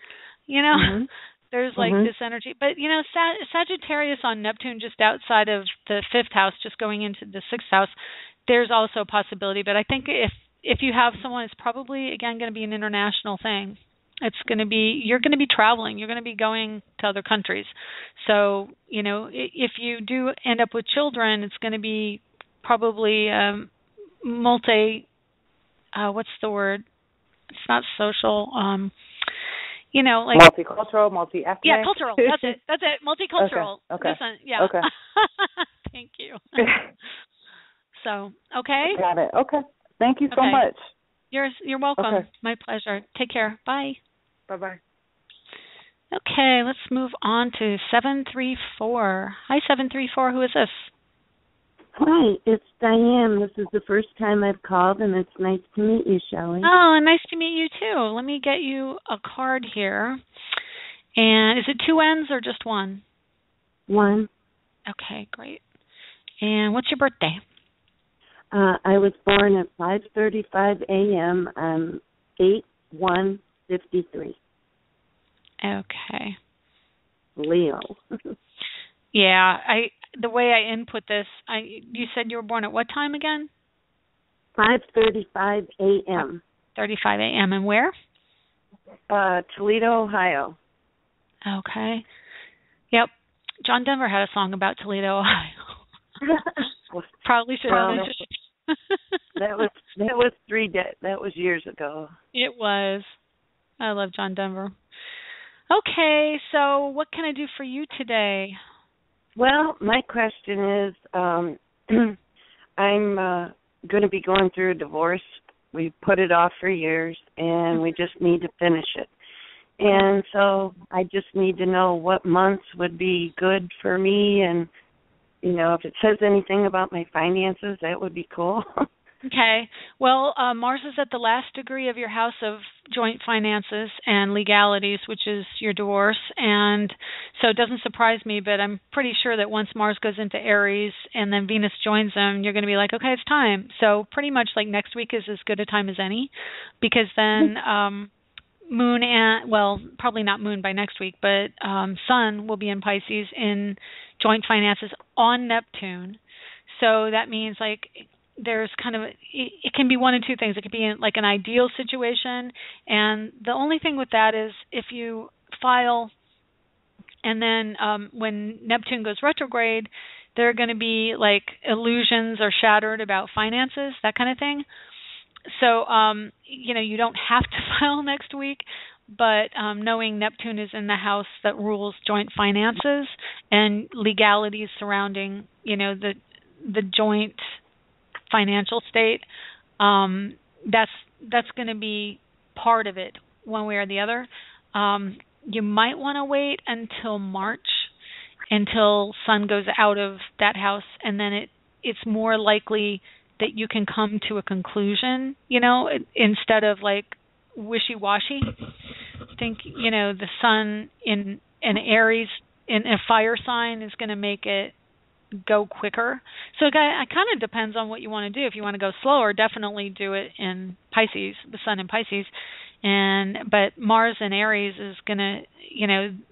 Mm-hmm. There's like this energy. But, Sagittarius on Neptune just outside of the fifth house, just going into the sixth house, there's also a possibility. But I think if you have someone, it's probably, again, going to be an international thing. It's going to be, you're going to be traveling. You're going to be going to other countries. So, if you do end up with children, it's going to be probably what's the word? It's not social. Like multicultural, multi-ethnic. Yeah, cultural. That's it. Multicultural. Okay. Listen, yeah. Okay. Thank you. So, okay. Got it. Okay. Thank you so much. You're welcome. Okay. My pleasure. Take care. Bye. Bye-bye. Okay, let's move on to 734. Hi, 734. Who is this? Hi, it's Diane. This is the first time I've called, and it's nice to meet you, Shelley. Oh, nice to meet you, too. Let me get you a card here. And is it two N's or just one? One. Okay, great. And what's your birthday? I was born at 5:35 a.m. on 8/1/53. Okay. Leo. Yeah, the way I input this, you said you were born at what time again? 5:35 a.m. 35 a.m. And where? Toledo, Ohio. Okay. Yep. John Denver had a song about Toledo, Ohio. Probably should have mentioned it. That was years ago. It was. I love John Denver. Okay, so what can I do for you today? Well, my question is, I'm going to be going through a divorce. We put it off for years, and we just need to finish it. And so I just need to know what months would be good for me, and, if it says anything about my finances, that would be cool. Okay. Well, Mars is at the last degree of your house of joint finances and legalities, which is your divorce. And so it doesn't surprise me, but I'm pretty sure that once Mars goes into Aries and then Venus joins them, you're going to be like, okay, it's time. So pretty much like next week is as good a time as any, because then Moon and, well, probably not Moon by next week, but Sun will be in Pisces in joint finances on Neptune. So that means like, there's kind of it can be one of two things. It could be like an ideal situation, and the only thing with that is if you file and then when Neptune goes retrograde, there are going to be like illusions are shattered about finances, that kind of thing. So you don't have to file next week, but knowing Neptune is in the house that rules joint finances and legalities surrounding the joint financial state, that's going to be part of it one way or the other. You might want to wait until March, until Sun goes out of that house, and then it's more likely that you can come to a conclusion, instead of like wishy-washy. I think, the Sun in Aries in a fire sign is going to make it go quicker. So it kind of depends on what you want to do. If you want to go slower, definitely do it in Pisces, the Sun in Pisces. But Mars in Aries is going to,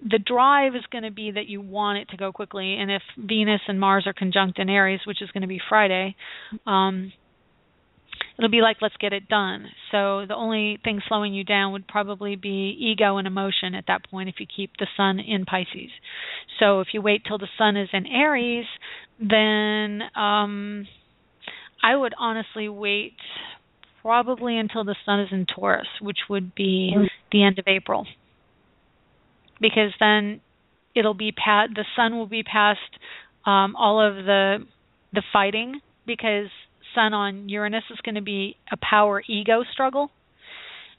the drive is going to be that you want it to go quickly. And if Venus and Mars are conjunct in Aries, which is going to be Friday, it'll be like, let's get it done. So the only thing slowing you down would probably be ego and emotion at that point if you keep the Sun in Pisces. So if you wait till the Sun is in Aries, then I would honestly wait probably until the Sun is in Taurus, which would be the end of April. Because then it'll be the Sun will be past all of the fighting, because Sun on Uranus is going to be a power ego struggle.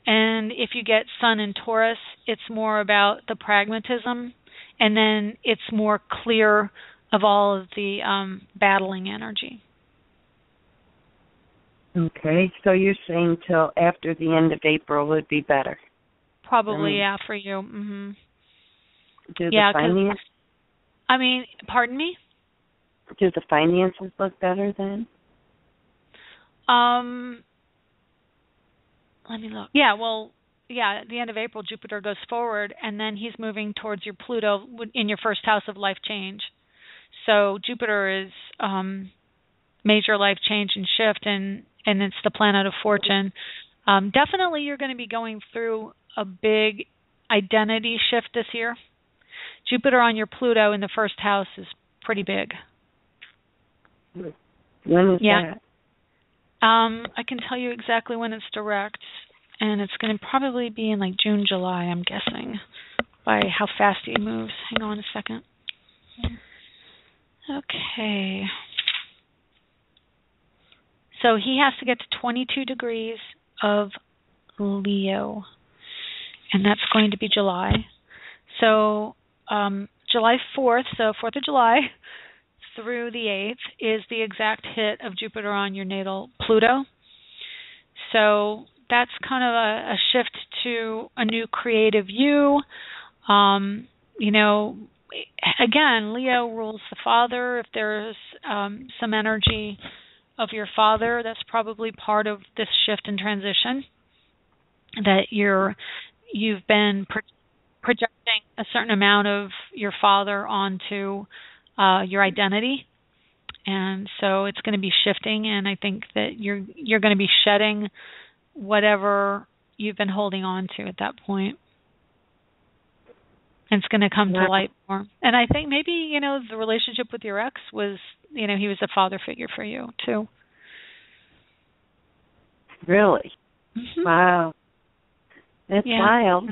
And if you get Sun in Taurus, it's more about the pragmatism, and then it's more clear of all of the battling energy. Okay, so you're saying till after the end of April would be better? Probably, yeah, for you. Mm-hmm. Do the finances? Pardon me? Do the finances look better then? Let me look. Yeah, well, at the end of April, Jupiter goes forward, and then he's moving towards your Pluto in your first house of life change. So Jupiter is major life change and shift, and it's the planet of fortune. Definitely you're going to be going through a big identity shift this year. Jupiter on your Pluto in the first house is pretty big. When is that? I can tell you exactly when it's direct, and it's going to probably be in like June, July, I'm guessing, by how fast he moves. Hang on a second. Okay. So he has to get to 22 degrees of Leo, and that's going to be July. So July 4th, so 4th of July through the 8th is the exact hit of Jupiter on your natal Pluto. So that's kind of a shift to a new creative you. Again, Leo rules the father. If there's some energy of your father, that's probably part of this shift and transition, that you've been projecting a certain amount of your father onto your identity, and so it's going to be shifting, and I think that you're going to be shedding whatever you've been holding on to at that point. And it's going to come to light more. And I think maybe, the relationship with your ex was, he was a father figure for you too. Really? Mm-hmm. Wow. That's wild.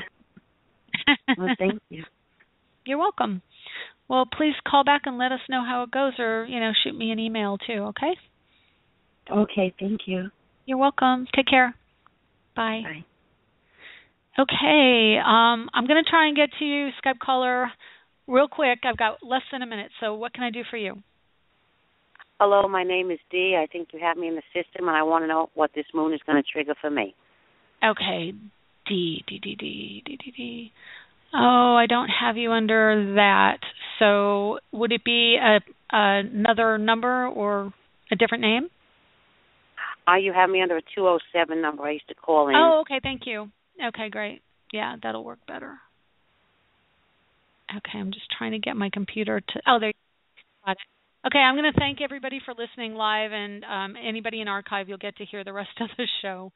Well, thank you. You're welcome. Well, please call back and let us know how it goes, or, shoot me an email too, okay? Okay, thank you. You're welcome. Take care. Bye. Bye. Okay, I'm going to try and get to you, Skype caller, real quick. I've got less than a minute, so what can I do for you? Hello, my name is Dee. I think you have me in the system, and I want to know what this moon is going to trigger for me. Okay, D. Oh, I don't have you under that. So would it be another number or a different name? You have me under a 207 number. I used to call in. Oh, okay, thank you. Okay, great. Yeah, that'll work better. Okay, I'm just trying to get my computer to... Oh, there you got it. Okay, I'm going to thank everybody for listening live, and anybody in archive, you'll get to hear the rest of the show.